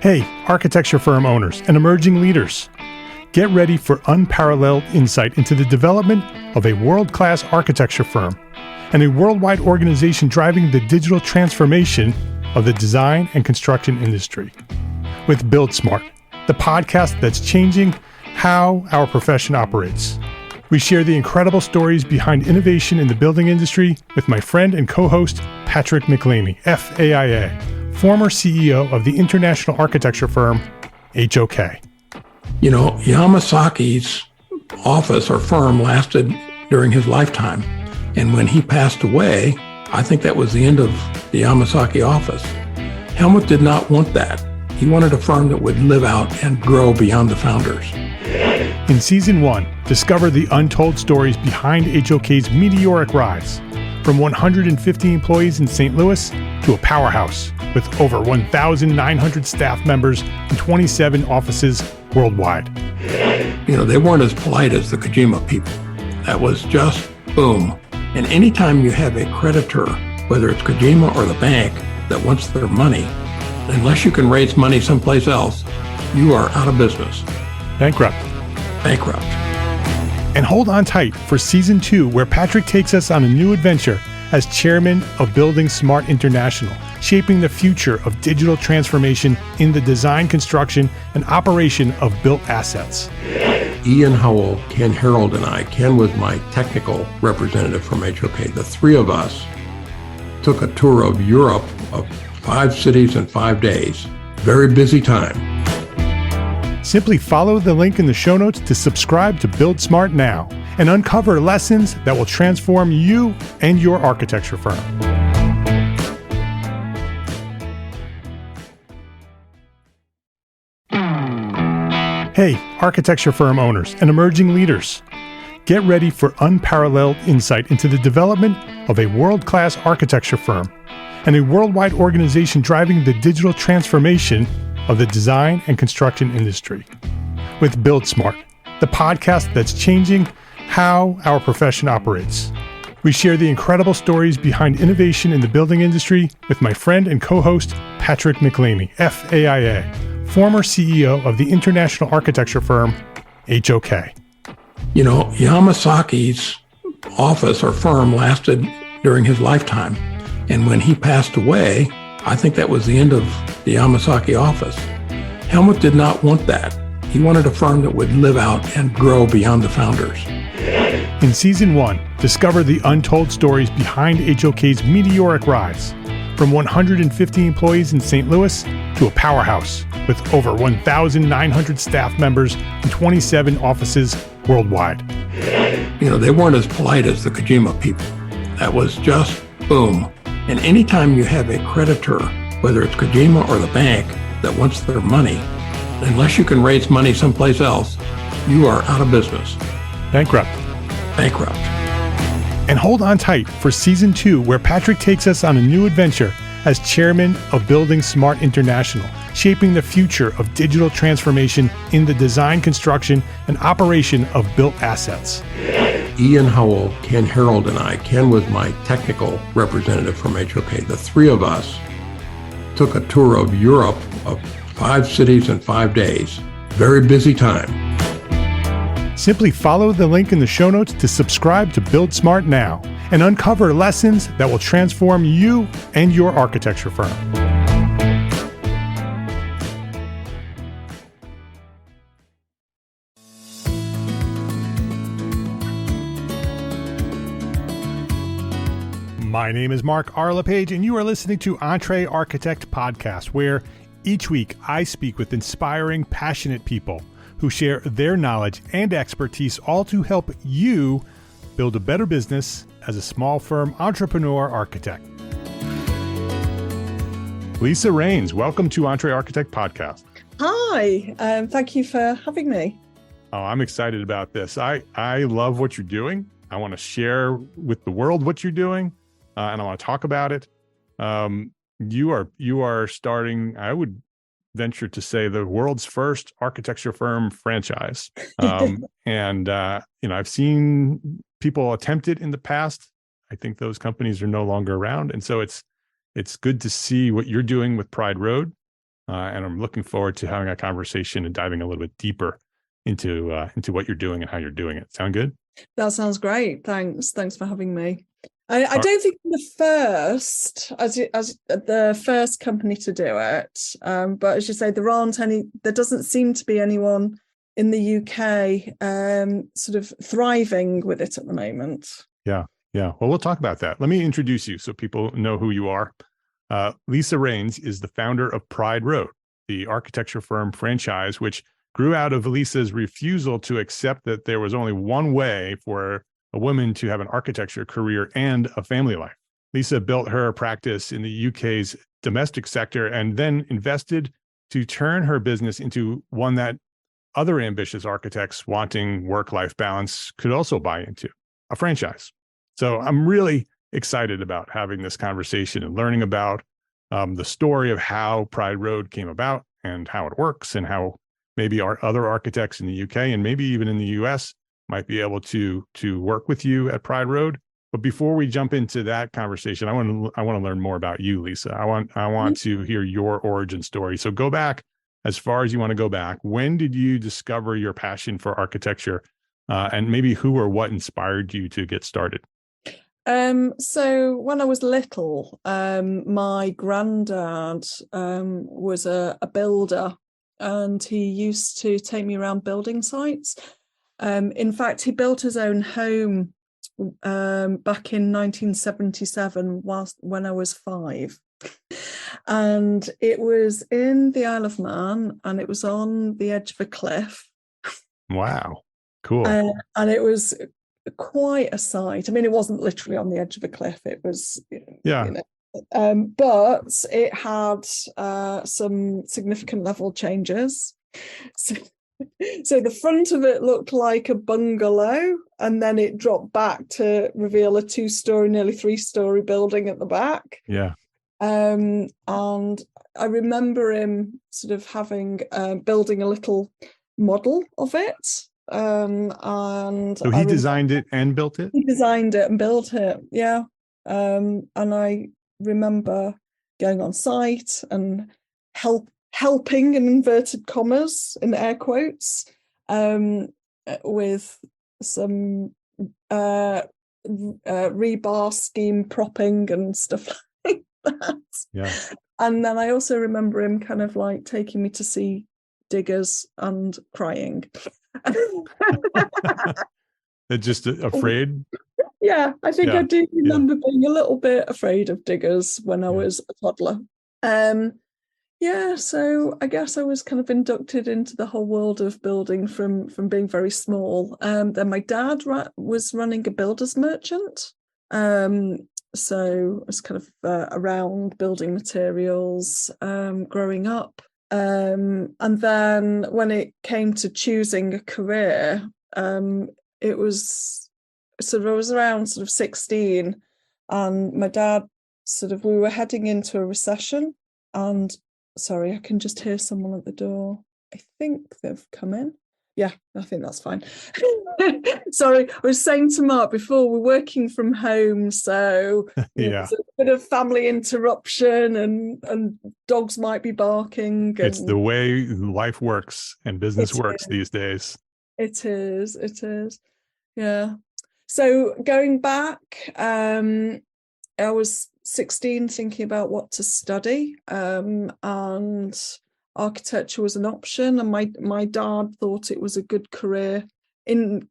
Hey, architecture firm owners and emerging leaders. Get ready for unparalleled insight into the development of a world-class architecture firm and a worldwide organization driving the digital transformation of the design and construction industry. With Build Smart, the podcast that's changing how our profession operates. We share the incredible stories behind innovation in the building industry with my friend and co-host, Patrick McLaney, FAIA, former CEO of the international architecture firm, HOK. You know, Yamasaki's office or firm lasted during his lifetime. And when he passed away, I think that was the end of the Yamasaki office. Helmut did not want that. He wanted a firm that would live out and grow beyond the founders. In Season 1, discover the untold stories behind HOK's meteoric rise, from 150 employees in St. Louis to a powerhouse with over 1,900 staff members and 27 offices worldwide. You know, they weren't as polite as the Kojima people. That was just boom. And anytime you have a creditor, whether it's Kojima or the bank, that wants their money, unless you can raise money someplace else, you are out of business. Bankrupt. And hold on tight for Season 2, where Patrick takes us on a new adventure as chairman of Building Smart International, shaping the future of digital transformation in the design, construction, and operation of built assets. Ian Howell, Ken Harold, and I, Ken was my technical representative from HOK. The three of us took a tour of Europe of 5 cities in 5 days. Very busy time. Simply follow the link in the show notes to subscribe to Build Smart now and uncover lessons that will transform you and your architecture firm. Hey, architecture firm owners and emerging leaders. Get ready for unparalleled insight into the development of a world-class architecture firm and a worldwide organization driving the digital transformation of the design and construction industry. With Build Smart, the podcast that's changing how our profession operates. We share the incredible stories behind innovation in the building industry with my friend and co-host, Patrick McLaney, FAIA, former CEO of the international architecture firm, HOK. You know, Yamasaki's office or firm lasted during his lifetime. And when he passed away, I think that was the end of the Yamasaki office. Helmut did not want that. He wanted a firm that would live out and grow beyond the founders. In Season 1, discover the untold stories behind HOK's meteoric rise, from 150 employees in St. Louis to a powerhouse with over 1,900 staff members and 27 offices worldwide. You know, they weren't as polite as the Kojima people. That was just boom. And anytime you have a creditor, whether it's Kojima or the bank, that wants their money, unless you can raise money someplace else, you are out of business. Bankrupt. And hold on tight for Season 2, where Patrick takes us on a new adventure as chairman of Building Smart International, shaping the future of digital transformation in the design, construction, and operation of built assets. Ian Howell, Ken Harold, and I, Ken was my technical representative from HOK. The three of us took a tour of Europe of 5 cities in 5 days. Very busy time. Simply follow the link in the show notes to subscribe to Build Smart now and uncover lessons that will transform you and your architecture firm. My name is Mark R. LePage, and you are listening to EntreArchitect podcast, where each week I speak with inspiring, passionate people who share their knowledge and expertise, all to help you build a better business as a small firm entrepreneur architect. Lisa Raynes, welcome to EntreArchitect podcast. Hi, thank you for having me. Oh, I'm excited about this. I love what you're doing. I want to share with the world what you're doing, and I want to talk about it. You are starting, I would venture to say, the world's first architecture firm franchise. I've seen people attempt it in the past. I think those companies are no longer around. And so it's good to see what you're doing with Pride Road. and I'm looking forward to having a conversation and diving a little bit deeper into what you're doing and how you're doing it. Sound good? That sounds great. Thanks for having me. I All don't think I'm the first, as the first company to do it, but as you say, there doesn't seem to be anyone in the UK sort of thriving with it at the moment. Yeah. Well, we'll talk about that. Let me introduce you so people know who you are. Lisa Raynes is the founder of Pride Road, the architecture firm franchise, which grew out of Lisa's refusal to accept that there was only one way for a woman to have an architecture career and a family life. Lisa built her practice in the UK's domestic sector and then invested to turn her business into one that other ambitious architects wanting work-life balance could also buy into, a franchise. So I'm really excited about having this conversation and learning about the story of how Pride Road came about and how it works and how maybe our other architects in the UK and maybe even in the US might be able to work with you at Pride Road. But before we jump into that conversation, I want to learn more about you, Lisa. I want to hear your origin story. So go back as far as you want to go back. When did you discover your passion for architecture, and maybe who or what inspired you to get started? So when I was little, my granddad was a builder, and he used to take me around building sites. In fact, he built his own home back in 1977 when I was 5. And it was in the Isle of Man, and it was on the edge of a cliff. Wow, cool. And it was quite a sight. I mean, it wasn't literally on the edge of a cliff. It was, Yeah. But it had some significant level changes. So the front of it looked like a bungalow, and then it dropped back to reveal a 2-story, nearly 3-story building at the back. Yeah. And I remember him sort of having building a little model of it. And so he designed it and built it? He designed it and built it, yeah. And I remember going on site and helping, in inverted commas, in air quotes, with some rebar scheme propping and stuff like that. Yeah. And then I also remember him kind of like taking me to see diggers and crying. They're just afraid? Yeah, I think I do remember being a little bit afraid of diggers when I was a toddler. So I guess I was kind of inducted into the whole world of building from being very small. Then my dad was running a builder's merchant. So I was kind of around building materials growing up. And then when it came to choosing a career, it was sort of, I was around sort of 16, and my dad we were heading into a recession, and sorry, I can just hear someone at the door. I think they've come in. Yeah, I think that's fine. Sorry, I was saying to Mark before, we're working from home, so there's a bit of family interruption and dogs might be barking. It's the way life works and business works these days. It is. Yeah. So going back, I was 16 thinking about what to study, and architecture was an option, and my dad thought it was a good career, in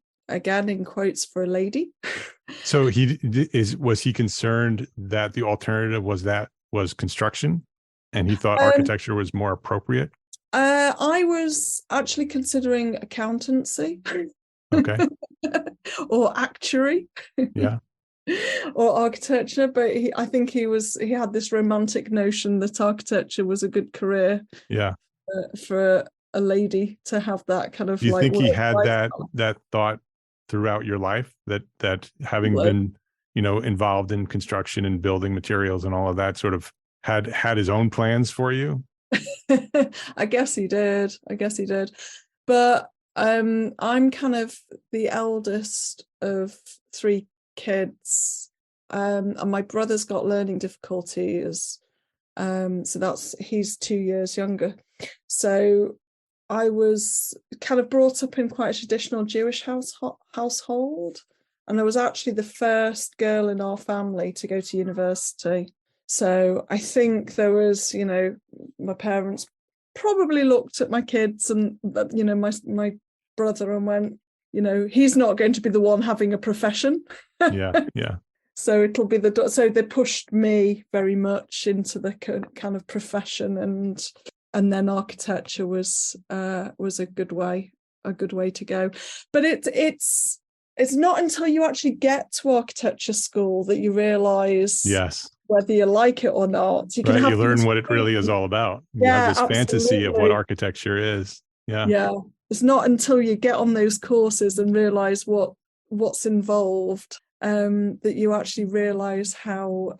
quotes, for a lady. So was he concerned that the alternative was construction, and he thought architecture was more appropriate? I was actually considering accountancy. Okay. Or actuary. Yeah. Or architecture, but I think he had this romantic notion that architecture was a good career. Yeah. For a lady to have that kind of. Do you think he had that thought throughout your life, that having been, involved in construction and building materials and all of that, sort of had his own plans for you? I guess he did. But I'm kind of the eldest of 3 kids, and my brother's got learning difficulties, So he's 2 years younger. So I was kind of brought up in quite a traditional Jewish household. And I was actually the first girl in our family to go to university. So I think there was, my parents probably looked at my kids and, my brother and went, he's not going to be the one having a profession. Yeah. So it'll be so they pushed me very much into the kind of profession, and then architecture was a good way to go. But it's not until you actually get to architecture school that you realize whether you like it or not. You learn what it really is all about. You have this fantasy of what architecture is. Yeah. It's not until you get on those courses and realize what's involved that you actually realize how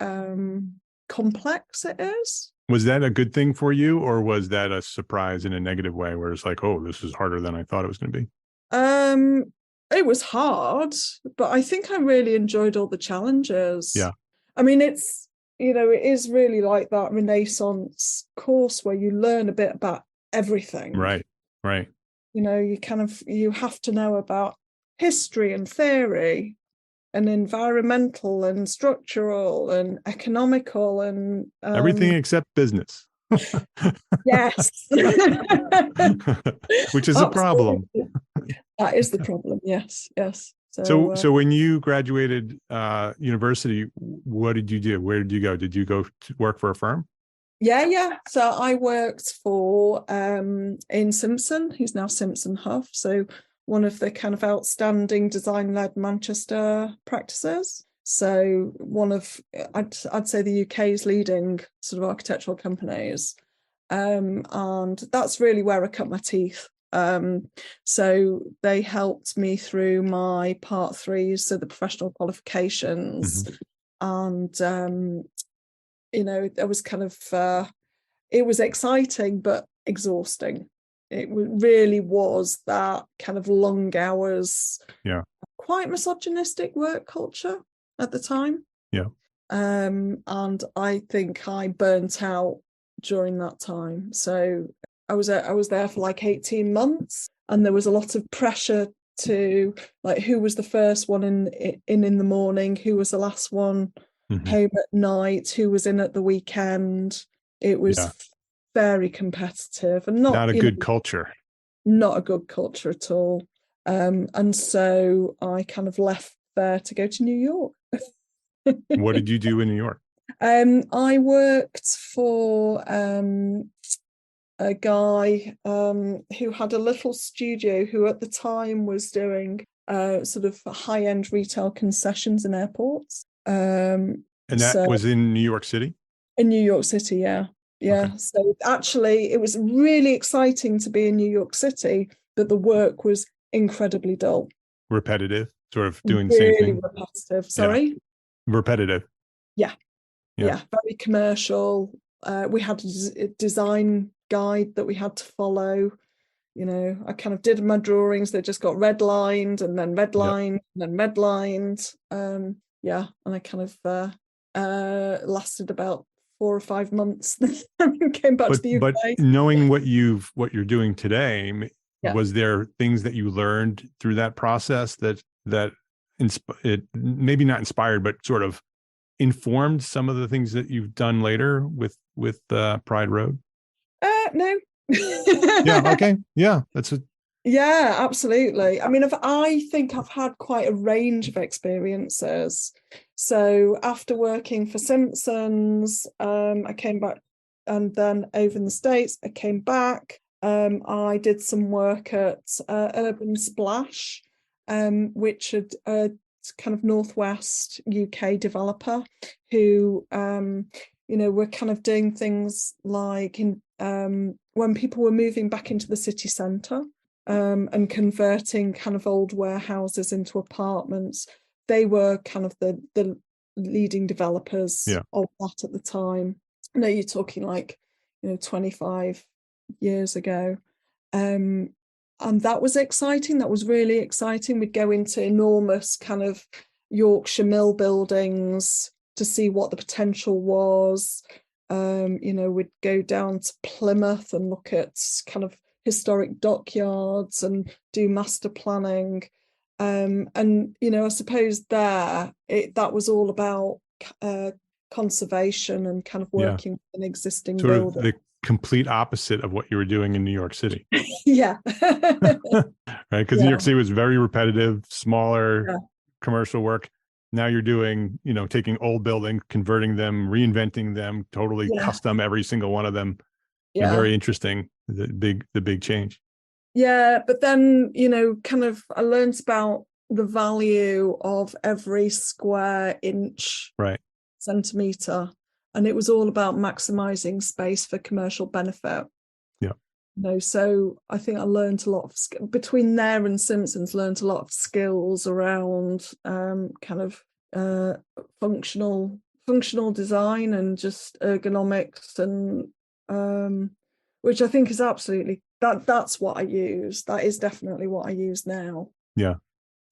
complex it is. Was that a good thing for you, or was that a surprise in a negative way where it's like, oh, this is harder than I thought it was going to be? It was hard, but I think I really enjoyed all the challenges. Yeah. I mean, it's, it is really like that Renaissance course where you learn a bit about everything. Right. You have to know about history and theory and environmental and structural and economical and everything except business. Yes. Which is a problem. That is the problem. Yes. So when you graduated university, what did you do? Where did you go? Did you go to work for a firm? Yeah. So I worked for in Simpson, who's now Simpson Huff. So one of the kind of outstanding design-led Manchester practices. So one of, I'd say, the UK's leading sort of architectural companies. And that's really where I cut my teeth. So they helped me through my Part 3s, so the professional qualifications. Mm-hmm. And, it was kind of, it was exciting, but exhausting. It really was that kind of long hours, quite misogynistic work culture at the time. Yeah. And I think I burnt out during that time. So I was there for like 18 months, and there was a lot of pressure to, like, who was the first one in the morning, who was the last one home at night, who was in at the weekend. It was very competitive and not a good culture. Not a good culture at all. And so I kind of left there to go to New York. What did you do in New York? I worked for a guy who had a little studio, who at the time was doing sort of high-end retail concessions in airports. And that was in New York City? In New York City, yeah. Okay. So actually, it was really exciting to be in New York City, but the work was incredibly dull. Repetitive, sort of doing the same thing. Repetitive. Sorry? Yeah. Repetitive. Yeah. Very commercial. We had a design guide that we had to follow. I kind of did my drawings. They just got redlined and then redlined and then redlined. And I kind of lasted about 4 or 5 months and came back to the UK. But knowing what you're doing today, was there things that you learned through that process that it maybe not inspired, but sort of informed some of the things that you've done later with Pride Road? No. Yeah. Okay. Yeah. That's it. Yeah, absolutely. I mean, I think I've had quite a range of experiences. So after working for Simpsons, I came back, and then over in the States, I came back. I did some work at Urban Splash, which had a kind of Northwest UK developer who, were kind of doing things like when people were moving back into the city centre. And converting kind of old warehouses into apartments. They were kind of the leading developers of that at the time. I know you're talking like, 25 years ago. And that was exciting. That was really exciting. We'd go into enormous kind of Yorkshire mill buildings to see what the potential was. We'd go down to Plymouth and look at kind of historic dockyards and do master planning. I suppose that was all about conservation and kind of working with an existing sort of building. the complete opposite of what you were doing in New York City. Yeah. Right. Because New York City was very repetitive, smaller commercial work. Now you're doing, taking old buildings, converting them, reinventing them, totally custom, every single one of them. Yeah. Very interesting. The big change. Yeah. But then, I learned about the value of every square inch, centimeter. And it was all about maximizing space for commercial benefit. Yeah. So I think I learned a lot of, between there and Simpsons, learned a lot of skills around functional design and just ergonomics, and which I think is absolutely, that's what I use. That is definitely what I use now. Yeah.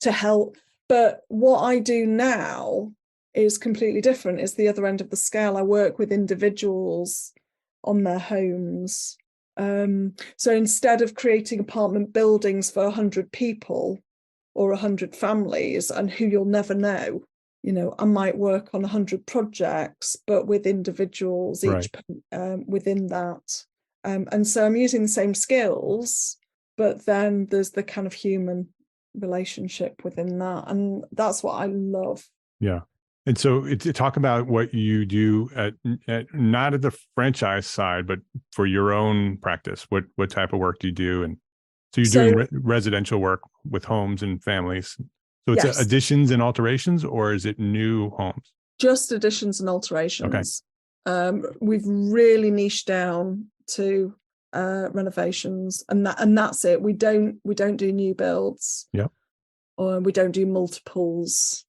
To help. But what I do now is completely different. It's the other end of the scale. I work with individuals on their homes. So instead of creating apartment buildings for 100 people or 100 families, and who you'll never know, I might work on 100 projects, but with individuals each within that. And so I'm using the same skills, but then there's the kind of human relationship within that. And that's what I love. Yeah. And so to talk about what you do at not at the franchise side, but for your own practice, what type of work do you do? And so you're doing residential work with homes and families. So it's additions and alterations, or is it new homes? Just additions and alterations. Okay. We've really niched down to renovations, and that's it. We don't do new builds. Yeah. Or we don't do multiples.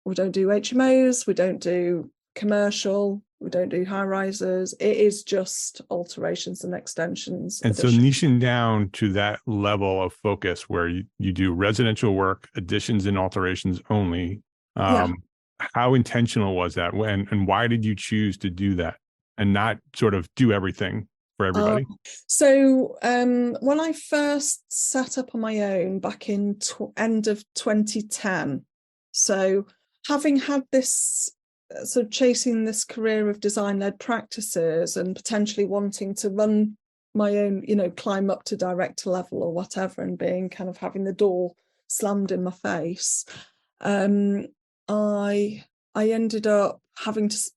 We don't do HMOs. We don't do commercial. We don't do high rises. It is just alterations and extensions. And so niching down to that level of focus where you do residential work, additions and alterations only. How intentional was that? And why did you choose to do that and not sort of do everything for everybody? When I first set up on my own back in end of 2010, so having had this sort of chasing this career of design-led practices and potentially wanting to run my own, climb up to director level or whatever, and being kind of having the door slammed in my face, I ended up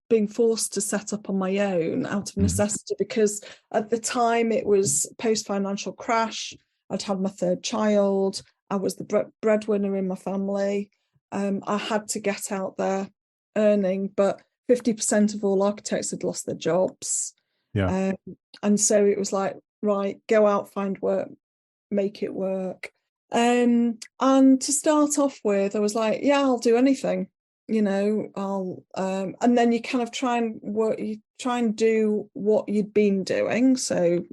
being forced to set up on my own out of necessity, because at the time it was post-financial crash. I'd had my third child. I was the breadwinner in my family. I had to get out there earning, but 50% of all architects had lost their jobs. Yeah. And so it was like, right, go out, find work, make it work. And to start off with, I was like, yeah, I'll do anything. I'll and then you kind of try and do what you'd been doing. So,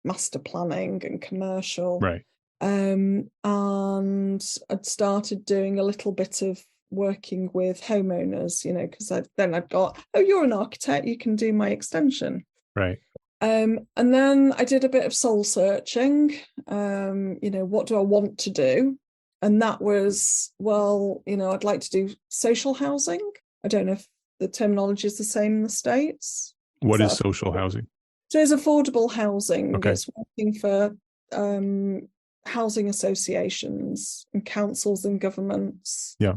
master planning and commercial. Right. And I'd started doing a little bit of working with homeowners, because I'd got, oh, you're an architect, you can do my extension. Right. And then I did a bit of soul searching. What do I want to do? And that was, I'd like to do social housing. I don't know if the terminology is the same in the States. What is social housing? So it's affordable housing. Okay. It's working for housing associations and councils and governments. Yeah.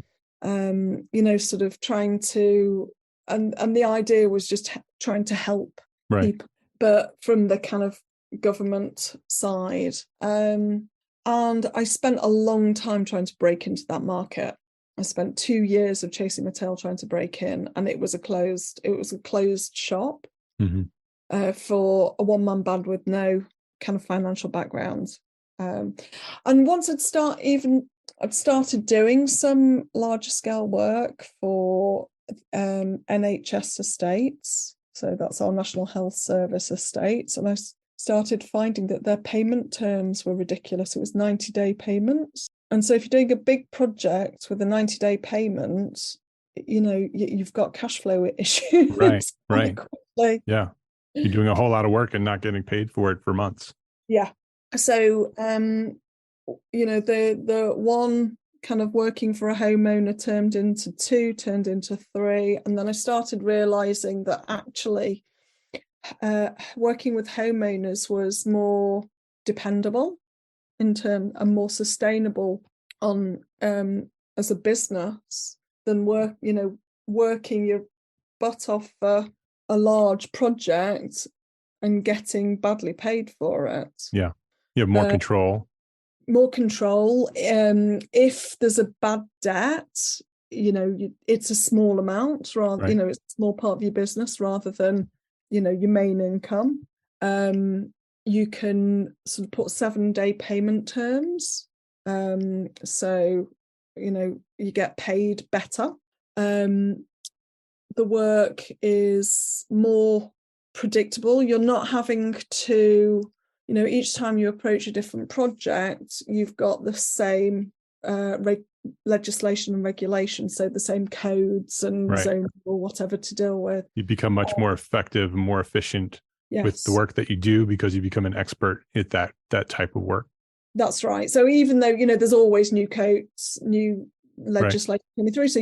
Sort of trying to, and the idea was just trying to help people, but from the kind of government side. And I spent a long time trying to break into that market. I spent 2 years of chasing my tail trying to break in, and it was a closed shop for a one-man band with no kind of financial background. And once I'd started doing some larger scale work for NHS estates. So that's our National Health Service estates. And I started finding that their payment terms were ridiculous. It was 90-day payments. And so if you're doing a big project with a 90-day payment, you've got cash flow issues Right. quite quickly. Yeah. You're doing a whole lot of work and not getting paid for it for months. Yeah. So, the one kind of working for a homeowner turned into 2, turned into 3. And then I started realizing that actually working with homeowners was more dependable and more sustainable on as a business than working your butt off for a large project and getting badly paid for it. Yeah. You have more control. More control. If there's a bad debt, it's a small amount rather, Right. it's a small part of your business rather than, your main income. You can sort of put 7-day payment terms. So, you get paid better. The work is more predictable. You're not having to, each time you approach a different project, you've got the same legislation and regulation, so the same codes and zones or whatever to deal with. You become much more effective and more efficient with the work that you do because you become an expert at that type of work. That's right. So even though, there's always new codes, new legislation coming through, so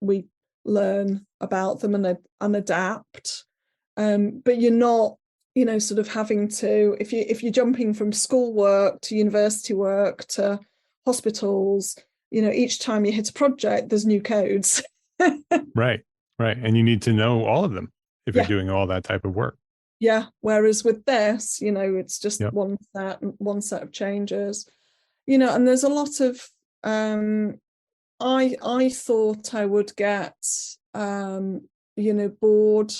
we learn about them and adapt. But you're not, sort of having to, if you're jumping from school work to university work to hospitals, each time you hit a project, there's new codes. Right. And you need to know all of them if you're doing all that type of work. Yeah. Whereas with this, it's just one set of changes, and there's a lot of, I thought I would get, bored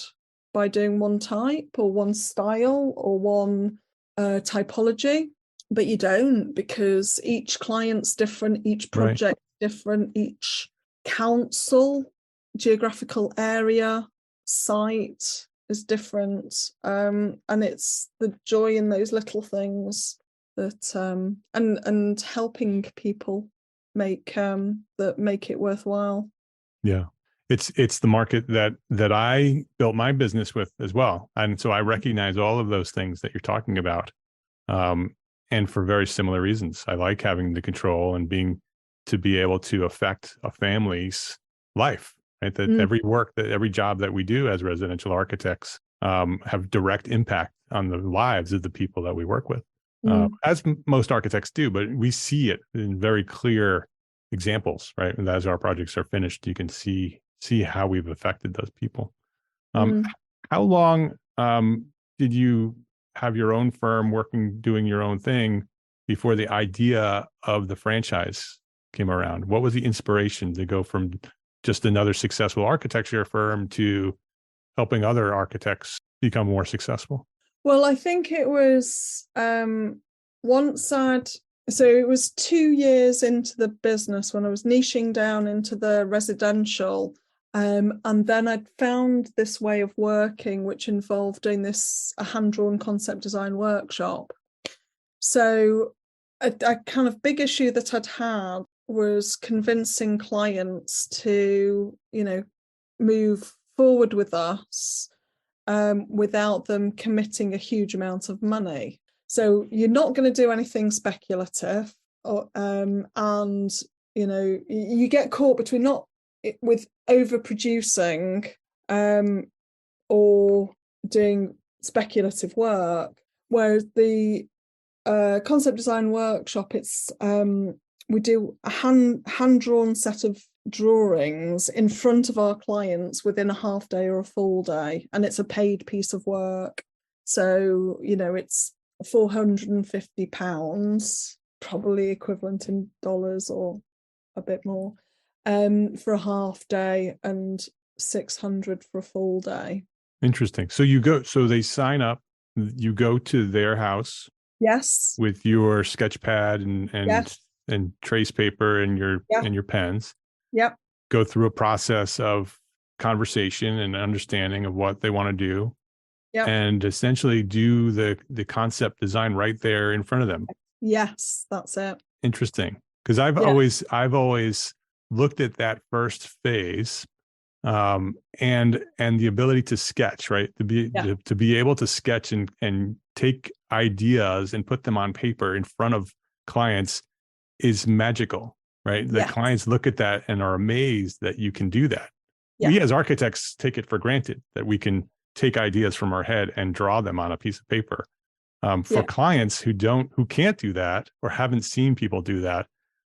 by doing one type or one style or one typology, but you don't, because each client's different, each project different, each council, geographical area, site is different, and it's the joy in those little things that and helping people make it worthwhile. Yeah. It's the market that I built my business with as well. And so I recognize all of those things that you're talking about. And for very similar reasons. I like having the control and to be able to affect a family's life, right? That every job that we do as residential architects have direct impact on the lives of the people that we work with. As most architects do, but we see it in very clear examples, right? And as our projects are finished, you can see how we've affected those people. How long did you have your own firm doing your own thing before the idea of the franchise came around? What was the inspiration to go from just another successful architecture firm to helping other architects become more successful? Well, I think it was so it was 2 years into the business when I was niching down into the residential. And then I'd found this way of working, which involved doing a hand-drawn concept design workshop. So a kind of big issue that I'd had was convincing clients to, move forward with us without them committing a huge amount of money. So you're not going to do anything speculative, and you get caught between with overproducing or doing speculative work. Whereas the concept design workshop, it's we do a hand-drawn set of drawings in front of our clients within a half day or a full day, and it's a paid piece of work. So it's £450, probably equivalent in dollars or a bit more, for a half day, and 600 for a full day. Interesting. So they sign up, you go to their house. Yes. With your sketch pad and trace paper and your pens. Yep. Go through a process of conversation and understanding of what they want to do. Yep. And essentially do the concept design right there in front of them. Yes, that's it. Interesting. Because I've always looked at that first phase, and the ability to sketch, right? To be able to sketch and take ideas and put them on paper in front of clients is magical, right? The clients look at that and are amazed that you can do that. We as architects take it for granted that we can take ideas from our head and draw them on a piece of paper. For clients who can't do that or haven't seen people do that,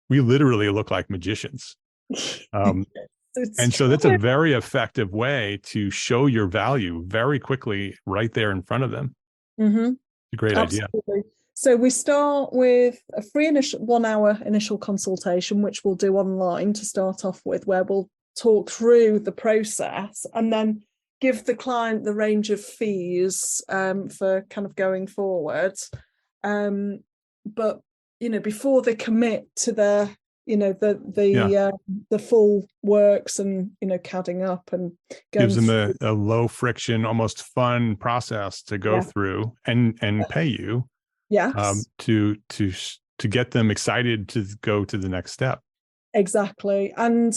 we literally look like magicians. And so that's a very effective way to show your value very quickly right there in front of them. Mm-hmm. It's a great idea. So we start with a free 1 hour initial consultation, which we'll do online to start off with, where we'll talk through the process and then give the client the range of fees for kind of going forward. But, before they commit to the full works and, CADing up and gives them a low friction, almost fun process to go through and pay you. Yes. To get them excited to go to the next step. Exactly. And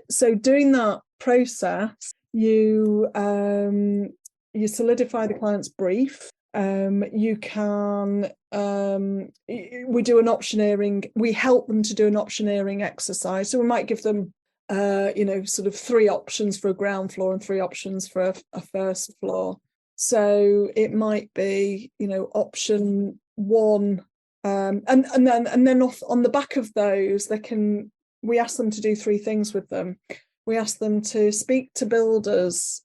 so doing that process, you solidify the client's brief. You can we do an optioneering. We help them to do an optioneering exercise. So we might give them sort of 3 options for a ground floor and 3 options for a first floor. So it might be, option 1, and then off on the back of those, we ask them to do 3 things with them. We ask them to speak to builders,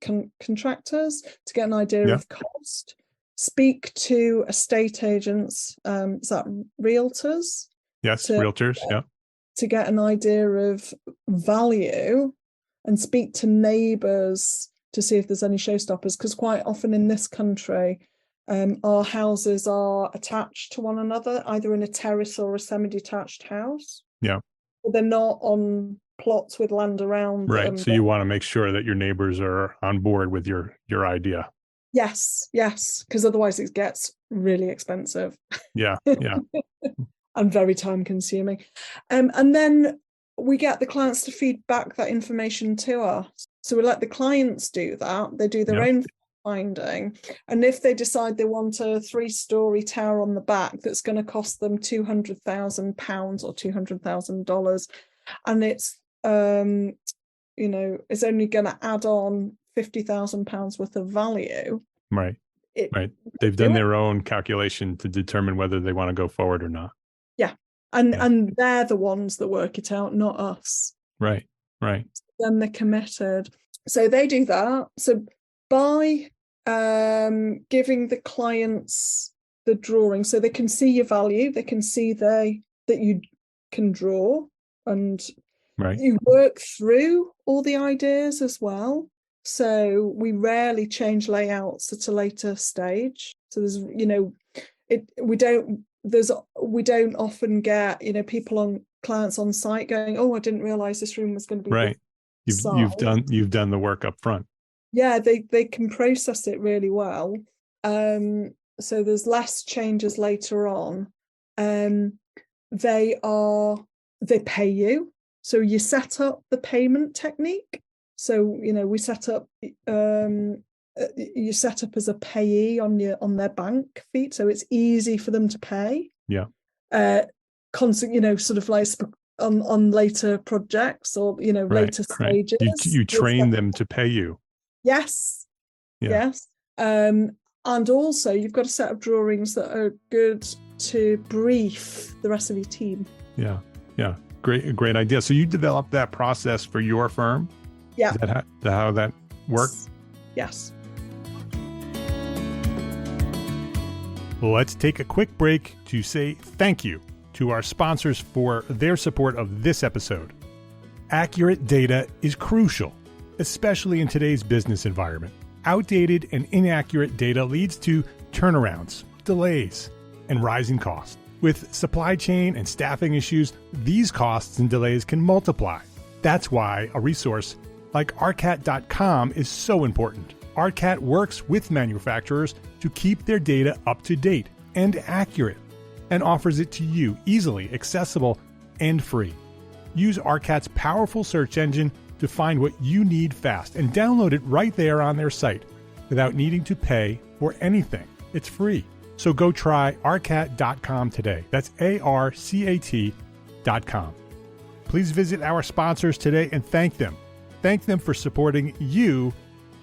contractors to get an idea of cost. Speak to estate agents, is that realtors? Yes, realtors. To get an idea of value, and speak to neighbours to see if there's any showstoppers, because quite often in this country, our houses are attached to one another, either in a terrace or a semi-detached house. Yeah. But they're not on plots with land around them. Right. So you want to make sure that your neighbors are on board with your idea. Yes, because otherwise it gets really expensive. Yeah. And very time consuming. And then we get the clients to feed back that information to us. So we let the clients do that. They do their own finding. And if they decide they want a 3-story tower on the back that's going to cost them £200,000 or $200,000, and it's it's only going to add on £50,000 worth of value. Right. They've done their own calculation to determine whether they want to go forward or not. Yeah. And they're the ones that work it out, not us. Right. Then they're committed. So they do that. So by giving the clients the drawing, so they can see your value, they can see that you can draw, and you work through all the ideas as well. So we rarely change layouts at a later stage. So there's, we don't often get, clients on site going, oh, I didn't realize this room was going to be right. You've done the work up front. Yeah, they can process it really well. So there's less changes later on. They pay you. So you set up the payment technique. So, we set up, you set up as a payee on their bank feed. So it's easy for them to pay. Yeah. Sort of like on later projects or, later stages. You train them to pay you. Yes. Yeah. Yes. And also you've got a set of drawings that are good to brief the rest of your team. Yeah. Great idea. So you developed that process for your firm? Yeah. Is that how that worked? Yes. Let's take a quick break to say thank you to our sponsors for their support of this episode. Accurate data is crucial, especially in today's business environment. Outdated and inaccurate data leads to turnarounds, delays, and rising costs. With supply chain and staffing issues, these costs and delays can multiply. That's why a resource like arcat.com is so important. Arcat works with manufacturers to keep their data up to date and accurate, and offers it to you easily, accessible, and free. Use ARCAT's powerful search engine to find what you need fast and download it right there on their site without needing to pay for anything. It's free. So go try arcat.com today. That's ARCAT.com. Please visit our sponsors today and thank them. Thank them for supporting you,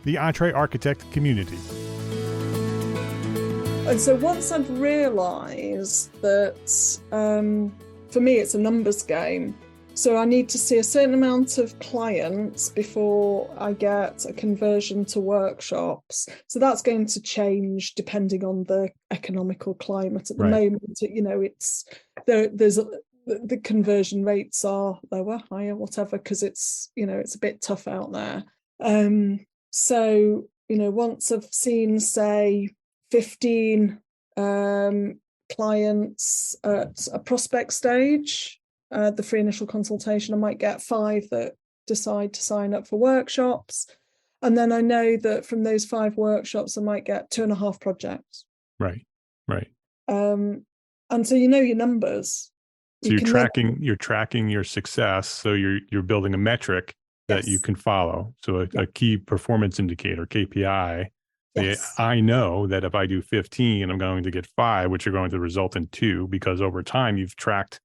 the EntreArchitect community. And so once I've realised that for me it's a numbers game, so I need to see a certain amount of clients before I get a conversion to workshops. So that's going to change depending on the economical climate at the moment. It's the conversion rates are lower, higher, whatever, because it's a bit tough out there. So once I've seen, say, 15 clients at a prospect stage, the free initial consultation, I might get 5 that decide to sign up for workshops. And then I know that from those 5 workshops, I might get 2.5 projects. Right. And so your numbers. So you're tracking your success. So you're building a metric that you can follow. So a key performance indicator, KPI. Yes. I know that if I do 15, I'm going to get 5, which are going to result in 2, because over time you've tracked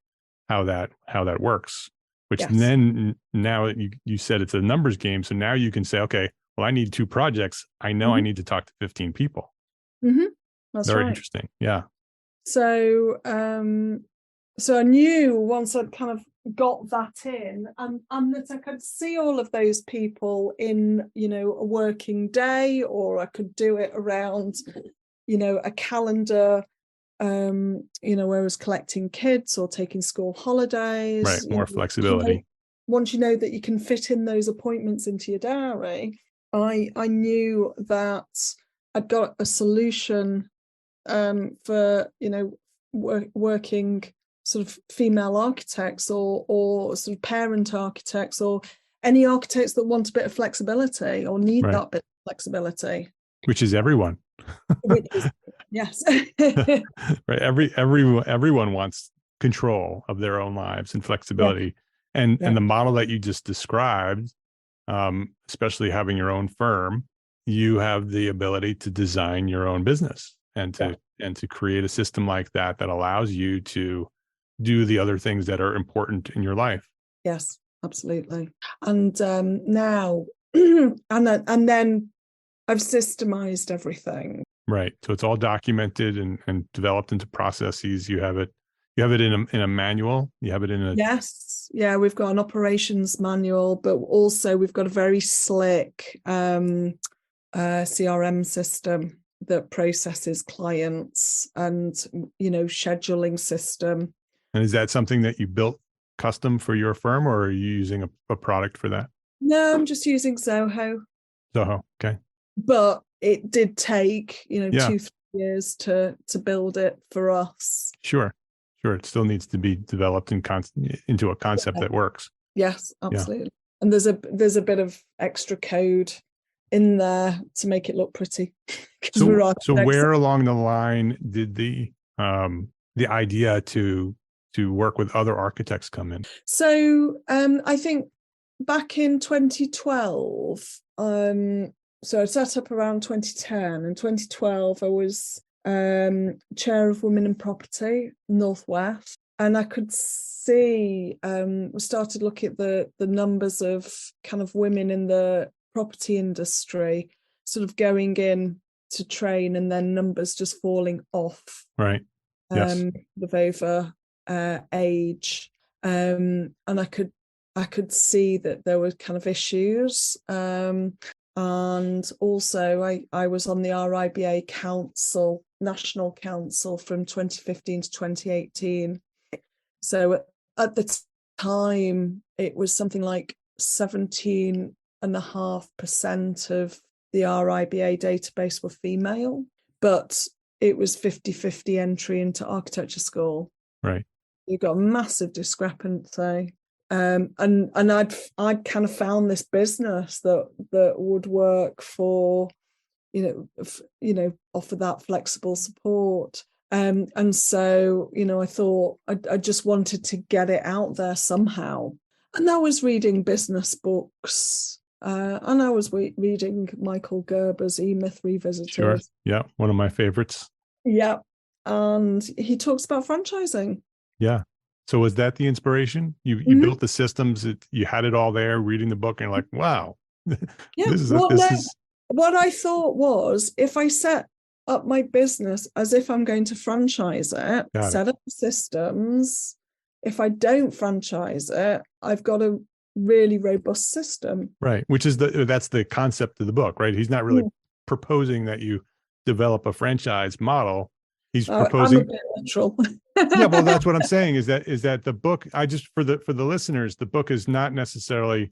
how that works. Which then now you said it's a numbers game. So now you can say, okay, well, I need 2 projects. I know I need to talk to 15 people. Mm-hmm. That's very right. Interesting. Yeah. So so I knew once I'd kind of got that in, and that I could see all of those people in, a working day, or I could do it around, a calendar, where I was collecting kids or taking school holidays. Right, more flexibility. Once you know that you can fit in those appointments into your diary, I knew that I'd got a solution for, working sort of female architects or sort of parent architects, or any architects that want a bit of flexibility or need that bit of flexibility. Which is everyone. Yes. Right. Everyone wants control of their own lives and flexibility. And the model that you just described, especially having your own firm, you have the ability to design your own business and to create a system like that allows you to do the other things that are important in your life. Yes, absolutely. And now, and then I've systemized everything. Right. So it's all documented and developed into processes. You have it in a manual. You have it in a Yes. Yeah, we've got an operations manual, but also we've got a very slick CRM system that processes clients, and scheduling system. And is that something that you built custom for your firm, or are you using a product for that? No, I'm just using Zoho. Zoho, okay. But it did take 2-3 years to build it for us. Sure. It still needs to be developed into a concept that works. Yes, absolutely. Yeah. And there's a bit of extra code in there to make it look pretty. So where along the line did the idea to work with other architects come in? So I think back in 2012, so I set up around 2010. In 2012, I was chair of Women in Property Northwest, and I could see, we started looking at the numbers of kind of women in the property industry sort of going in to train, and then numbers just falling off. Right. Yes. Of over age, and I could see that there were kind of issues, and also I was on the RIBA Council, National Council, from 2015 to 2018. So at the time, it was something like 17.5% of the RIBA database were female, but it was 50-50 entry into architecture school. Right. You've got a massive discrepancy. And I'd kind of found this business that would work for, offer that flexible support. And so, I thought I just wanted to get it out there somehow. And I was reading business books, and I was reading Michael Gerber's E-Myth Revisited. Sure. Yeah. One of my favorites. Yeah. And he talks about franchising. Yeah. So was that the inspiration? You built the systems, you had it all there, reading the book, and you're like, wow, Yeah. this is. What I thought was, if I set up my business as if I'm going to franchise it, set up the systems. If I don't franchise it, I've got a really robust system. Right. Which is that's the concept of the book, right? He's not really proposing that you develop a franchise model. He's proposing. I'm a bit literal. Yeah, well, that's what I'm saying is that the book, for the listeners, the book is not necessarily,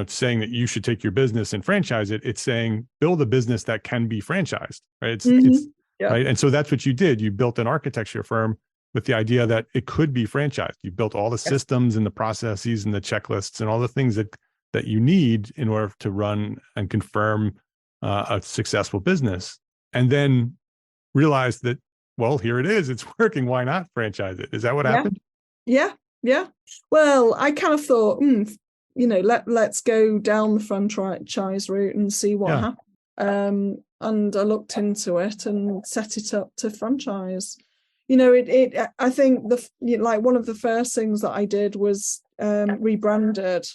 saying that you should take your business and franchise it. It's saying build a business that can be franchised, right? It's right. And so that's what you did. You built an architecture firm with the idea that it could be franchised. You built all the systems and the processes and the checklists and all the things that you need in order to run and confirm a successful business. And then realized that, well, here it is. It's working. Why not franchise it? Is that what happened? Yeah. Well, I kind of thought, let's go down the franchise route and see what happens. And I looked into it and set it up to franchise. I think one of the first things that I did was rebranded.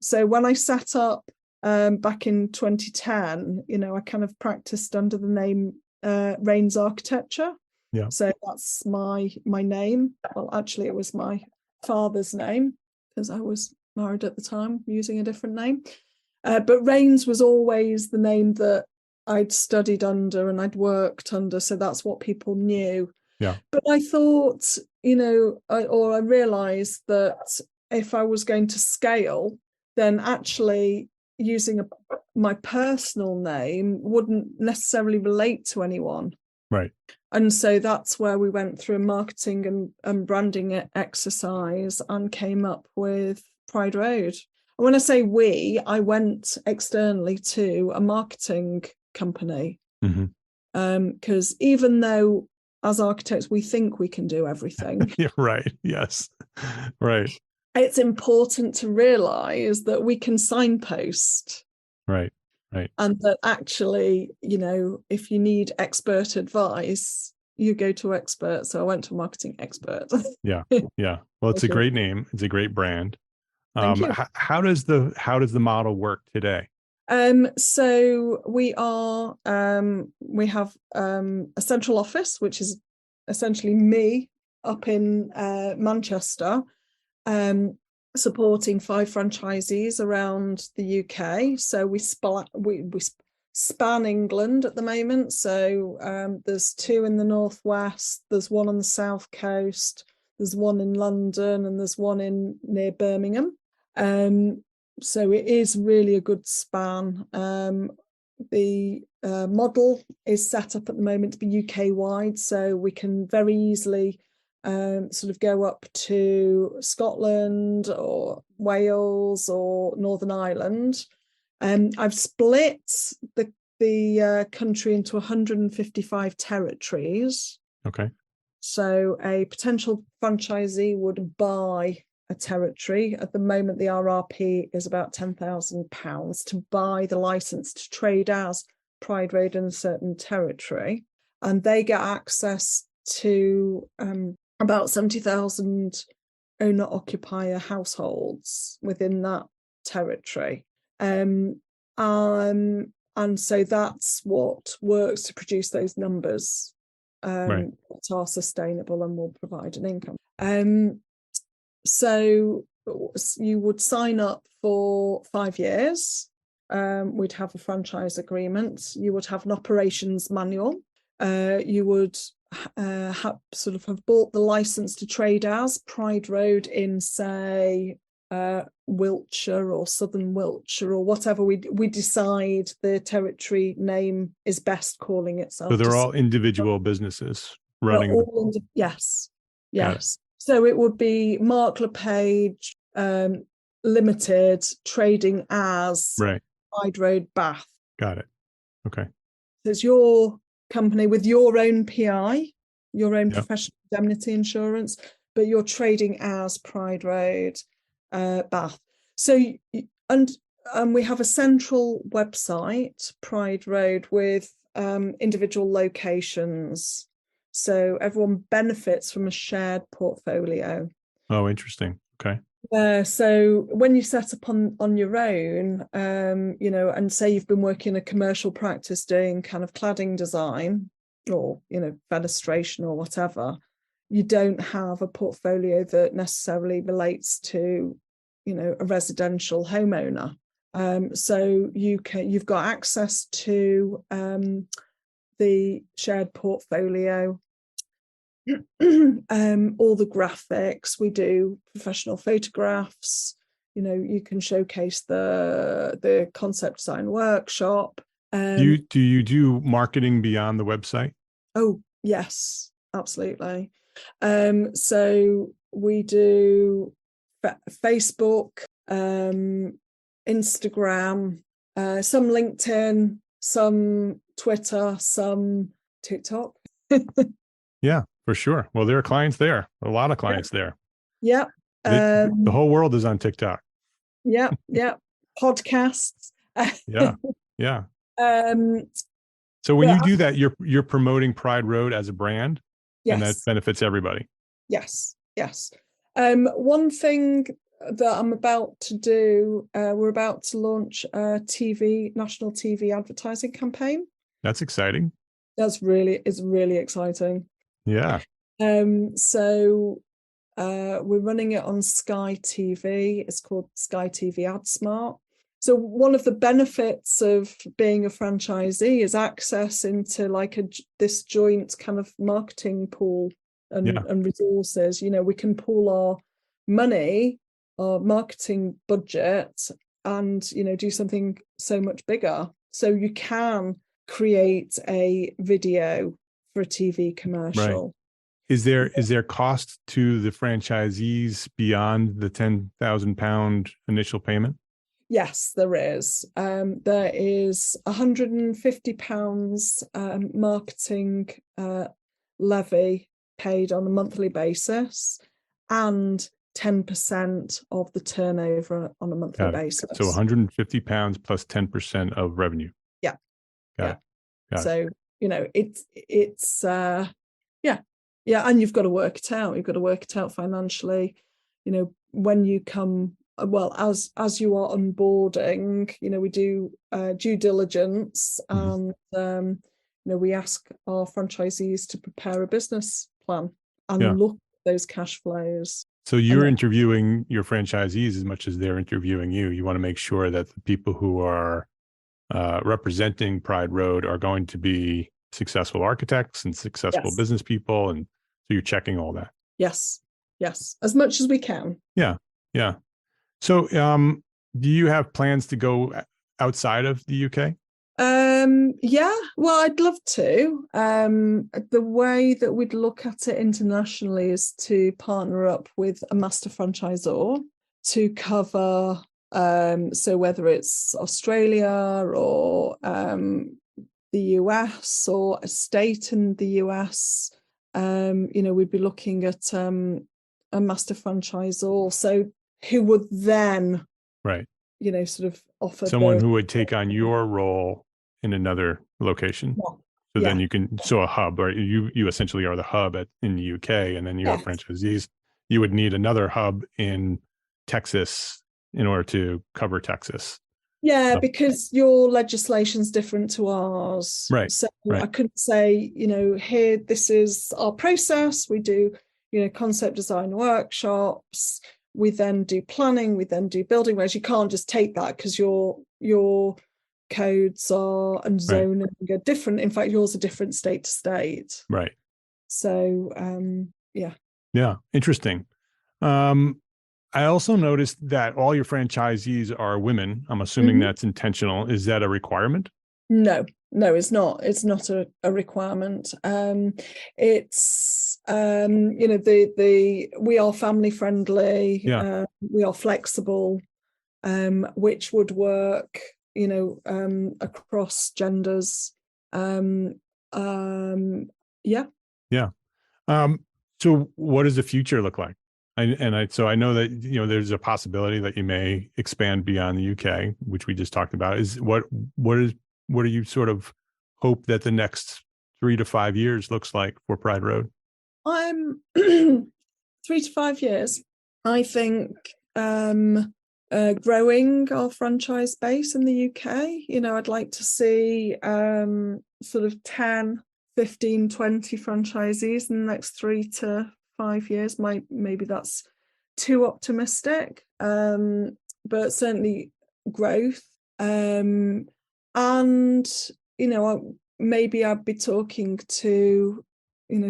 So when I set up back in 2010, I kind of practiced under the name Raynes Architecture. Yeah. So that's my name. Well, actually, it was my father's name because I was married at the time using a different name. But Raynes was always the name that I'd studied under and I'd worked under. So that's what people knew. Yeah. But I thought, I realized that if I was going to scale, then actually using my personal name wouldn't necessarily relate to anyone. Right. And so that's where we went through a marketing and branding exercise and came up with Pride Road. And when I say I went externally to a marketing company. Because even though as architects, we think we can do everything. Yeah, right. Yes. Right. It's important to realize that we can signpost. Right. And that actually, if you need expert advice, you go to expert. So I went to a marketing expert. Yeah. Well, it's a great name. It's a great brand. Thank you. How does the model work today? So we have a central office, which is essentially me up in Manchester, supporting 5 franchisees around the UK. So we span England at the moment. So there's 2 in the northwest, there's 1 on the south coast, there's 1 in London, and there's 1 near Birmingham. So it is really a good span. The model is set up at the moment to be UK wide, so we can very easily sort of go up to Scotland or Wales or Northern Ireland. I've split the country into 155 territories. Okay. So a potential franchisee would buy a territory. At the moment, the RRP is about £10,000 to buy the license to trade as Pride Road in a certain territory. And they get access to about 70,000 owner-occupier households within that territory. And so that's what works to produce those numbers that are sustainable and will provide an income. So you would sign up for 5 years. We'd have a franchise agreement. You would have an operations manual. You would have bought the license to trade as Pride Road in, say, Wiltshire or Southern Wiltshire or whatever we decide the territory name is best calling itself. So they're all individual businesses running. Yes. So it would be Mark LePage Limited trading as Pride Road Bath. Got it. Okay. So it's your company with your own PI, your own professional indemnity insurance, but you're trading as Pride Road Bath. So, and we have a central website, Pride Road, with individual locations. So everyone benefits from a shared portfolio. Oh, interesting. Okay. So when you set up on your own, and say you've been working in a commercial practice doing kind of cladding design or, fenestration or whatever, you don't have a portfolio that necessarily relates to, a residential homeowner. So you've got access to the shared portfolio. All the graphics, we do professional photographs, you can showcase the concept design workshop. Do you do marketing beyond the website? Oh yes, absolutely. So we do Facebook, Instagram, some LinkedIn, some Twitter, some TikTok. Yeah, for sure. Well, there are clients there, a lot of clients there. Yeah. The whole world is on TikTok. Yeah. Podcasts. Yeah. Yeah. Um, So when but you do that, you're promoting Pride Road as a brand, and that yes, benefits everybody. yes. One thing that I'm about to do, we're about to launch a national TV advertising campaign. That's exciting. Is really exciting. Yeah. So we're running it on Sky TV. It's called Sky TV AdSmart. So one of the benefits of being a franchisee is access into like this joint kind of marketing pool and resources. We can pool our money, our marketing budget, and do something so much bigger. So you can create a video for a TV commercial. Right. Is there cost to the franchisees beyond the £10,000 initial payment? Yes, there is. There is £150 marketing levy paid on a monthly basis, and 10% of the turnover on a monthly basis. So £150 plus 10% of revenue. Yeah. Got it. So it's and you've got to work it out. You've got to work it out financially. When you come, well, as you are onboarding, we do due diligence, and we ask our franchisees to prepare a business plan and look at those cash flows. So you're interviewing your franchisees as much as they're interviewing you. You want to make sure that the people who are representing Pride Road are going to be successful architects and successful business people, and so you're checking all that. Yes, as much as we can. Yeah. So, do you have plans to go outside of the UK? Yeah, well, I'd love to. The way that we'd look at it internationally is to partner up with a master franchisor to cover, so whether it's Australia or the US or a state in the US, we'd be looking at a master franchisor, so who would then sort of offer someone who would take on your role in another location. So then you can, a hub, or you essentially are the hub in the UK, and then you have franchisees. You would need another hub in Texas in order to cover Texas. Yeah, because your legislation's different to ours. Right. So I couldn't say, here, this is our process. We do, concept design workshops. We then do planning. We then do building regs. You can't just take that because your codes are and zoning are different. In fact, yours are different state to state. Right. So, Yeah. Interesting. I also noticed that all your franchisees are women. I'm assuming that's intentional. Is that a requirement? No, it's not. It's not a requirement. It's we are family friendly. We are flexible, which would work, across genders. So what does the future look like? So I know that, there's a possibility that you may expand beyond the UK, which we just talked about. What do you sort of hope that the next 3 to 5 years looks like for Pride Road? I'm 3 to 5 years. I think growing our franchise base in the UK. I'd like to see sort of 10, 15, 20 franchisees in the next 3 to 5 years. Maybe that's too optimistic, but certainly growth. And maybe I'd be talking to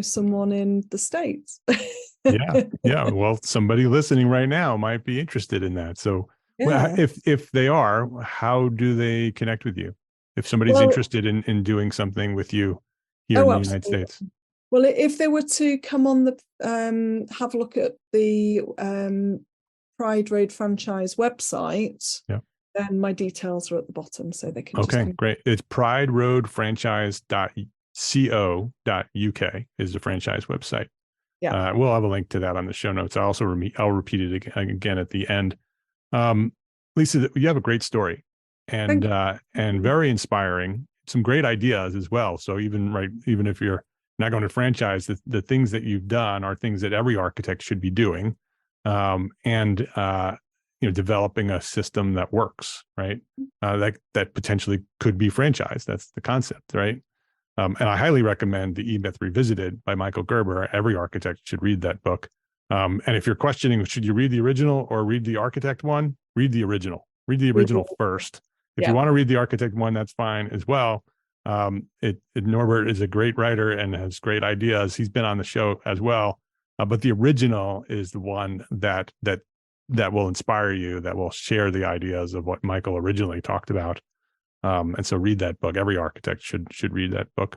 someone in the States. Yeah. Well, somebody listening right now might be interested in that. So if they are, how do they connect with you? If somebody's interested in doing something with you here in the United States? Well, if they were to come on have a look at the Pride Road franchise website, then my details are at the bottom, so they can great. It's prideroadfranchise.co.uk is the franchise website. Yeah. We'll have a link to that on the show notes. I'll repeat it again at the end. Lisa, you have a great story and very inspiring, some great ideas as well. So even if you're not going to franchise, the things that you've done are things that every architect should be doing. Developing a system that works, right? That potentially could be franchised. That's the concept, right? And I highly recommend the E-Myth Revisited by Michael Gerber. Every architect should read that book. And if you're questioning, should you read the original or read the architect one? Read the original. Read the original first. If you want to read the architect one, that's fine as well. Norbert is a great writer and has great ideas. He's been on the show as well. But the original is the one that will inspire you, that will share the ideas of what Michael originally talked about. And so read that book. Every architect should read that book.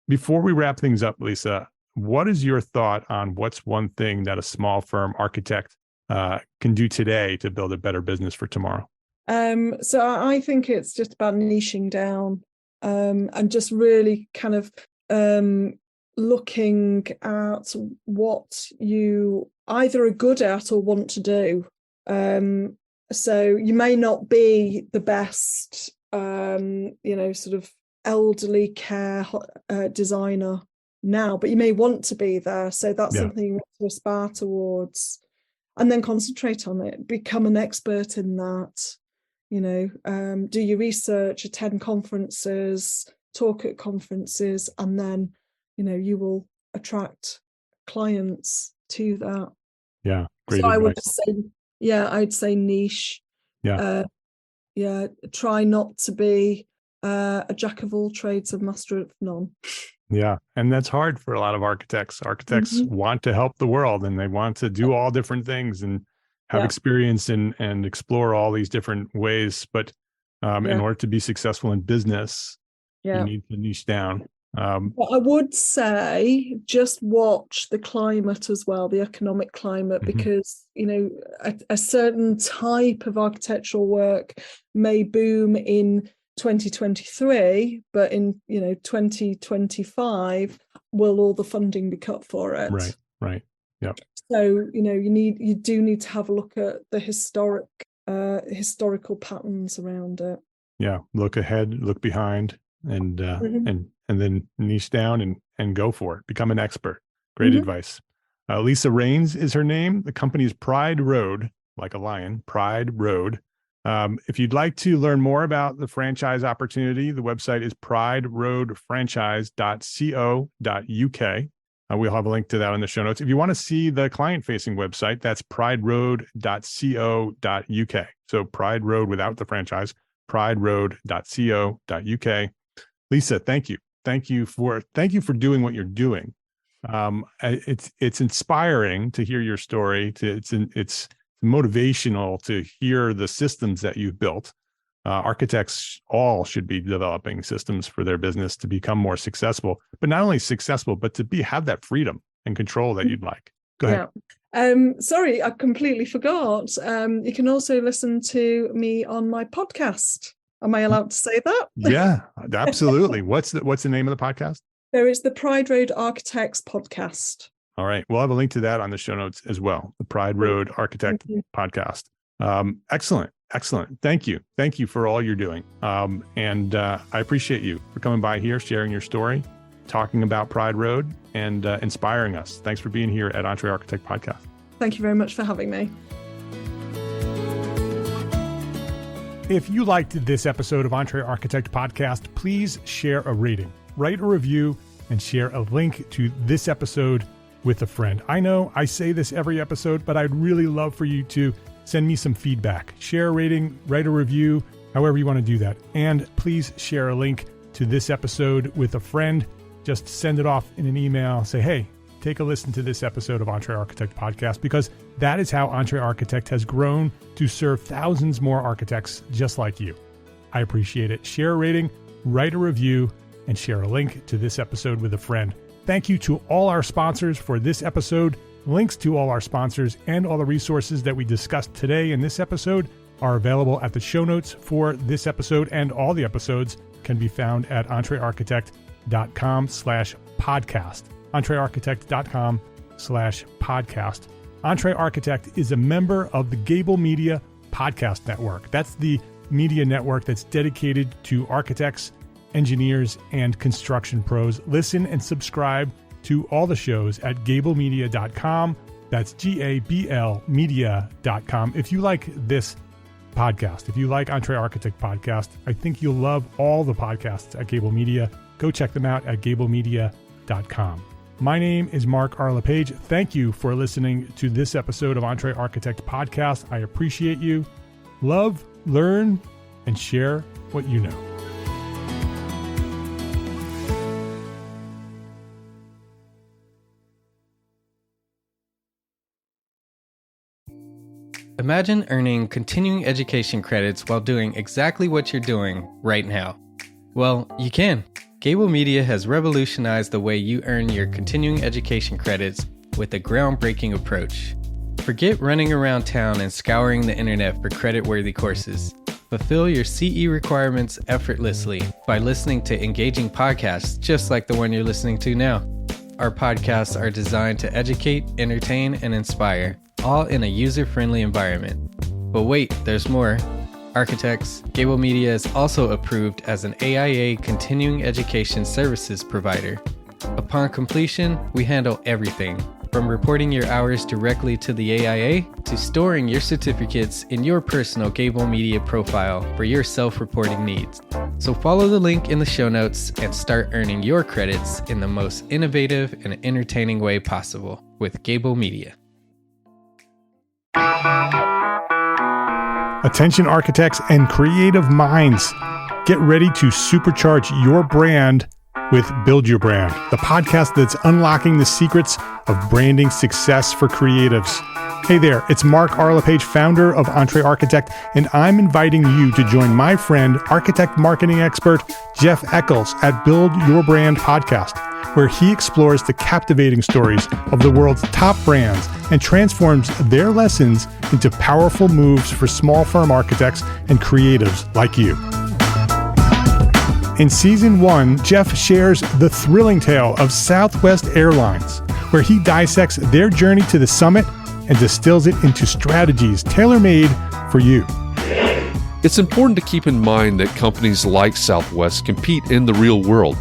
Before we wrap things up, Lisa, what is your thought on what's one thing that a small firm architect can do today to build a better business for tomorrow? So I think it's just about niching down and just really kind of looking at what you either are good at or want to do. So you may not be the best, sort of elderly care designer now, but you may want to be there. So that's something you want to aspire towards, and then concentrate on it. Become an expert in that. Do your research, attend conferences, talk at conferences, and then you will attract clients to that. Yeah, great so advice. I would say, I'd say niche. Try not to be a jack of all trades and master of none. Yeah, and that's hard for a lot of architects. Architects want to help the world, and they want to do all different things and have experience and explore all these different ways. But in order to be successful in business, you need to niche down. But I would say just watch the climate as well, the economic climate, because a certain type of architectural work may boom in 2023, but in 2025 will all the funding be cut for it? Right. Yeah. So you do need to have a look at the historical patterns around it. Yeah, look ahead, look behind, and then niche down and go for it. Become an expert. Great advice. Lisa Raynes is her name. The company is Pride Road, like a lion, Pride Road. If you'd like to learn more about the franchise opportunity, the website is prideroadfranchise.co.uk. We'll have a link to that in the show notes. If you want to see the client-facing website, that's prideroad.co.uk. So Pride Road without the franchise, prideroad.co.uk. Lisa, thank you. Thank you for doing what you're doing. It's inspiring to hear your story. It's motivational to hear the systems that you've built. Architects all should be developing systems for their business to become more successful, but not only successful, but to have that freedom and control that you'd like. Go ahead. Sorry, I completely forgot. You can also listen to me on my podcast. Am I allowed to say that? Yeah, absolutely. What's the name of the podcast? There is the Pride Road Architects podcast. All right. We'll have a link to that on the show notes as well. The Pride Road Architect podcast. Excellent. Thank you. Thank you for all you're doing. And I appreciate you for coming by here, sharing your story, talking about Pride Road, and inspiring us. Thanks for being here at EntreArchitect Podcast. Thank you very much for having me. If you liked this episode of EntreArchitect Podcast, please share a rating, write a review, and share a link to this episode with a friend. I know I say this every episode, but I'd really love for you to send me some feedback. Share a rating, write a review, however you want to do that. And please share a link to this episode with a friend. Just send it off in an email. Say, hey, take a listen to this episode of EntreArchitect Podcast, because that is how EntreArchitect has grown to serve thousands more architects just like you. I appreciate it. Share a rating, write a review, and share a link to this episode with a friend. Thank you to all our sponsors for this episode. Links to all our sponsors and all the resources that we discussed today in this episode are available at the show notes for this episode, and all the episodes can be found at entrearchitect.com/podcast. entrearchitect.com/podcast. EntreArchitect is a member of the Gable Media Podcast Network. That's the media network that's dedicated to architects, engineers, and construction pros. Listen and subscribe to all the shows at gablemedia.com. That's GABL media.com. If you like this podcast, if you like EntreArchitect Podcast, I think you'll love all the podcasts at Gable Media. Go check them out at gablemedia.com. My name is Mark R. LePage. Thank you for listening to this episode of EntreArchitect Podcast. I appreciate you. Love, learn, and share what you know. Imagine earning continuing education credits while doing exactly what you're doing right now. Well, you can. Gable Media has revolutionized the way you earn your continuing education credits with a groundbreaking approach. Forget running around town and scouring the internet for credit-worthy courses. Fulfill your CE requirements effortlessly by listening to engaging podcasts just like the one you're listening to now. Our podcasts are designed to educate, entertain, and inspire, all in a user-friendly environment. But wait, there's more. Architects, Gable Media is also approved as an AIA continuing education services provider. Upon completion, we handle everything, from reporting your hours directly to the AIA to storing your certificates in your personal Gable Media profile for your self-reporting needs. So follow the link in the show notes and start earning your credits in the most innovative and entertaining way possible with Gable Media. Attention architects and creative minds, get ready to supercharge your brand with Build Your Brand, the podcast that's unlocking the secrets of branding success for creatives. Hey there, it's Mark R. LePage, founder of EntreArchitect, and I'm inviting you to join my friend, architect marketing expert Jeff Eccles at Build Your Brand podcast, where he explores the captivating stories of the world's top brands and transforms their lessons into powerful moves for small firm architects and creatives like you. In Season 1, Jeff shares the thrilling tale of Southwest Airlines, where he dissects their journey to the summit and distills it into strategies tailor-made for you. It's important to keep in mind that companies like Southwest compete in the real world,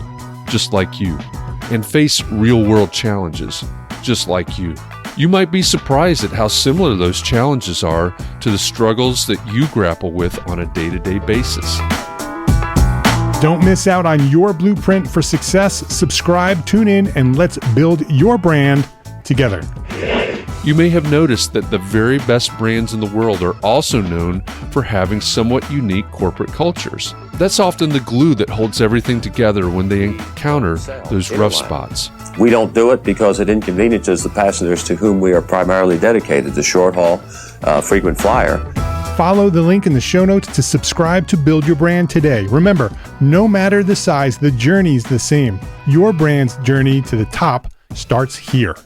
just like you, and face real-world challenges, just like you. You might be surprised at how similar those challenges are to the struggles that you grapple with on a day-to-day basis. Don't miss out on your blueprint for success. Subscribe, tune in, and let's build your brand together. You may have noticed that the very best brands in the world are also known for having somewhat unique corporate cultures. That's often the glue that holds everything together when they encounter those rough spots. We don't do it because it inconveniences the passengers to whom we are primarily dedicated, the short haul, frequent flyer. Follow the link in the show notes to subscribe to Build Your Brand today. Remember, no matter the size, the journey's the same. Your brand's journey to the top starts here.